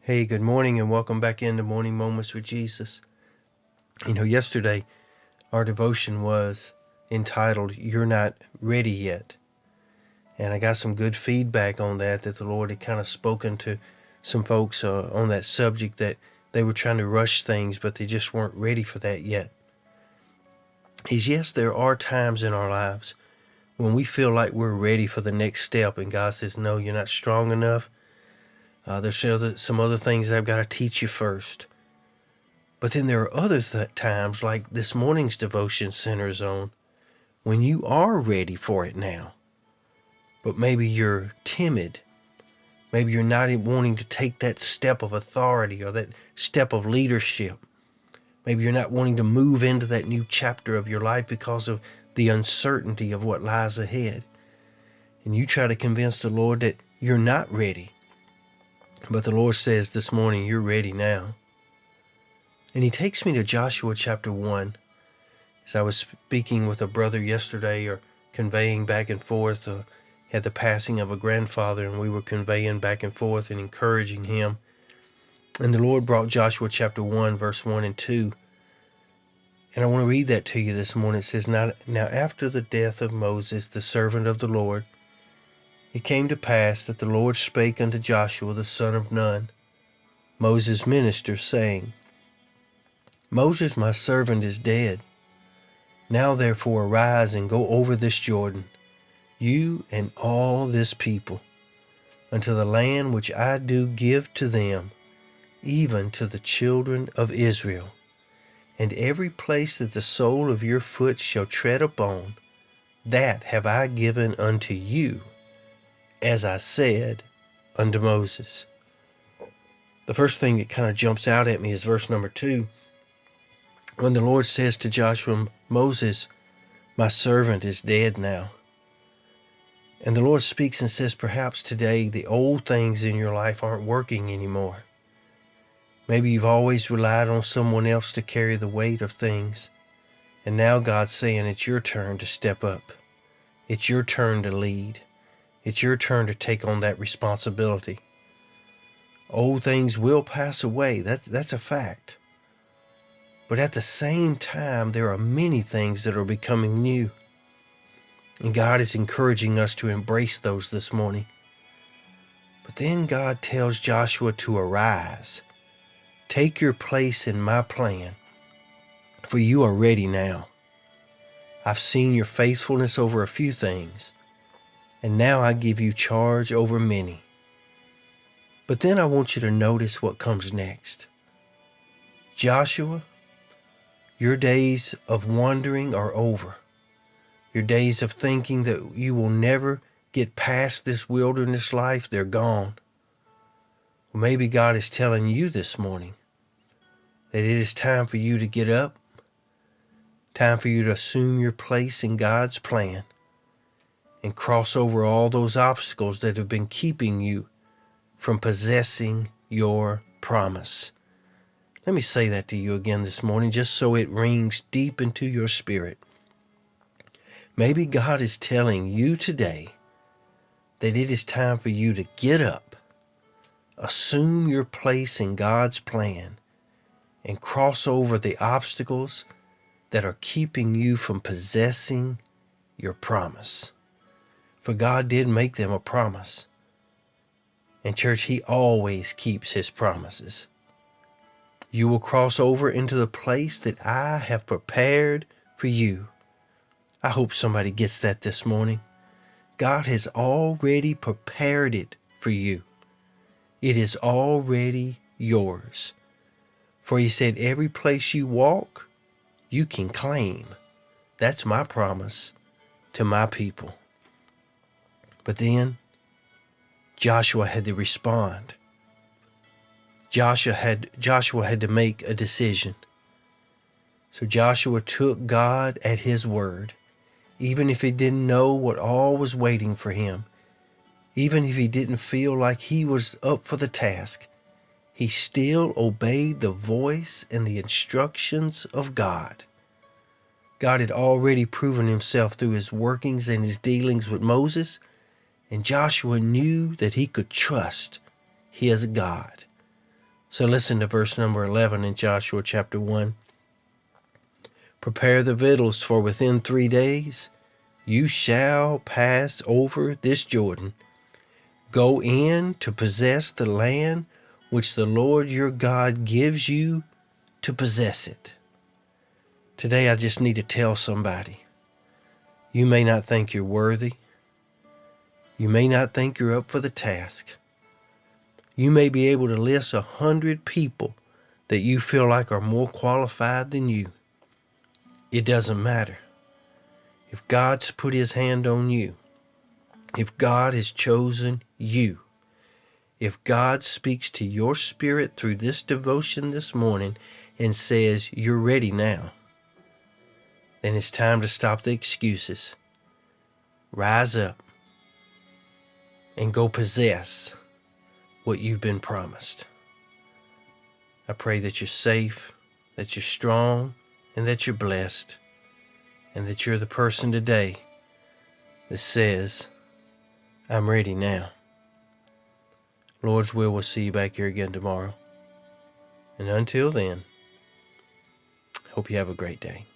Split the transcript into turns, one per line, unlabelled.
Hey, good morning and welcome back into Morning Moments with Jesus. Yesterday our devotion was entitled, You're Not Ready Yet. And I got some good feedback on that the Lord had kind of spoken to some folks on that subject, that they were trying to rush things, but they just weren't ready for that yet. Yes, there are times in our lives when we feel like we're ready for the next step, and God says, no, you're not strong enough. There's some other things I've got to teach you first. But then there are other times, like this morning's devotion centers on, when you are ready for it now, but maybe you're timid. Maybe you're not wanting to take that step of authority or that step of leadership. Maybe you're not wanting to move into that new chapter of your life because of the uncertainty of what lies ahead. And you try to convince the Lord that you're not ready. But the Lord says this morning, you're ready now. And he takes me to Joshua chapter 1. As I was speaking with a brother yesterday, or conveying back and forth, had the passing of a grandfather, and we were conveying back and forth and encouraging him. And the Lord brought Joshua chapter 1, verse 1 and 2. And I want to read that to you this morning. It says, Now after the death of Moses, the servant of the Lord, it came to pass that the Lord spake unto Joshua the son of Nun, Moses' minister, saying, Moses my servant is dead. Now therefore arise and go over this Jordan, you and all this people, unto the land which I do give to them, even to the children of Israel. And every place that the sole of your foot shall tread upon, that have I given unto you, as I said unto Moses. The first thing that kind of jumps out at me is verse number 2. When the Lord says to Joshua, Moses, my servant is dead now. And the Lord speaks and says, perhaps today the old things in your life aren't working anymore. Maybe you've always relied on someone else to carry the weight of things. And now God's saying it's your turn to step up. It's your turn to lead. It's your turn to take on that responsibility. Old things will pass away. That's a fact. But at the same time, there are many things that are becoming new. And God is encouraging us to embrace those this morning. But then God tells Joshua to arise. Take your place in my plan, for you are ready now. I've seen your faithfulness over a few things, and now I give you charge over many. But then I want you to notice what comes next. Joshua, your days of wandering are over. Your days of thinking that you will never get past this wilderness life, they're gone. Well, maybe God is telling you this morning that it is time for you to get up, time for you to assume your place in God's plan and cross over all those obstacles that have been keeping you from possessing your promise. Let me say that to you again this morning, just so it rings deep into your spirit. Maybe God is telling you today that it is time for you to get up, assume your place in God's plan, and cross over the obstacles that are keeping you from possessing your promise. For God did make them a promise. And church, He always keeps His promises. You will cross over into the place that I have prepared for you. I hope somebody gets that this morning. God has already prepared it for you. It is already yours. For He said, every place you walk, you can claim. That's my promise to my people. But then Joshua had to respond. Joshua had to make a decision. So Joshua took God at His word, even if he didn't know what all was waiting for him, even if he didn't feel like he was up for the task. He still obeyed the voice and the instructions of God. God had already proven Himself through His workings and His dealings with Moses, and Joshua knew that he could trust his God. So listen to verse number 11 in Joshua chapter 1. Prepare the victuals, for within 3 days you shall pass over this Jordan. Go in to possess the land which the Lord your God gives you to possess it. Today I just need to tell somebody, you may not think you're worthy. You may not think you're up for the task. You may be able to list 100 people that you feel like are more qualified than you. It doesn't matter. If God's put his hand on you, if God has chosen you, if God speaks to your spirit through this devotion this morning and says you're ready now, then it's time to stop the excuses. Rise up and go possess what you've been promised. I pray that you're safe, that you're strong, and that you're blessed, and that you're the person today that says, I'm ready now. Lord's will, we'll see you back here again tomorrow. And until then, hope you have a great day.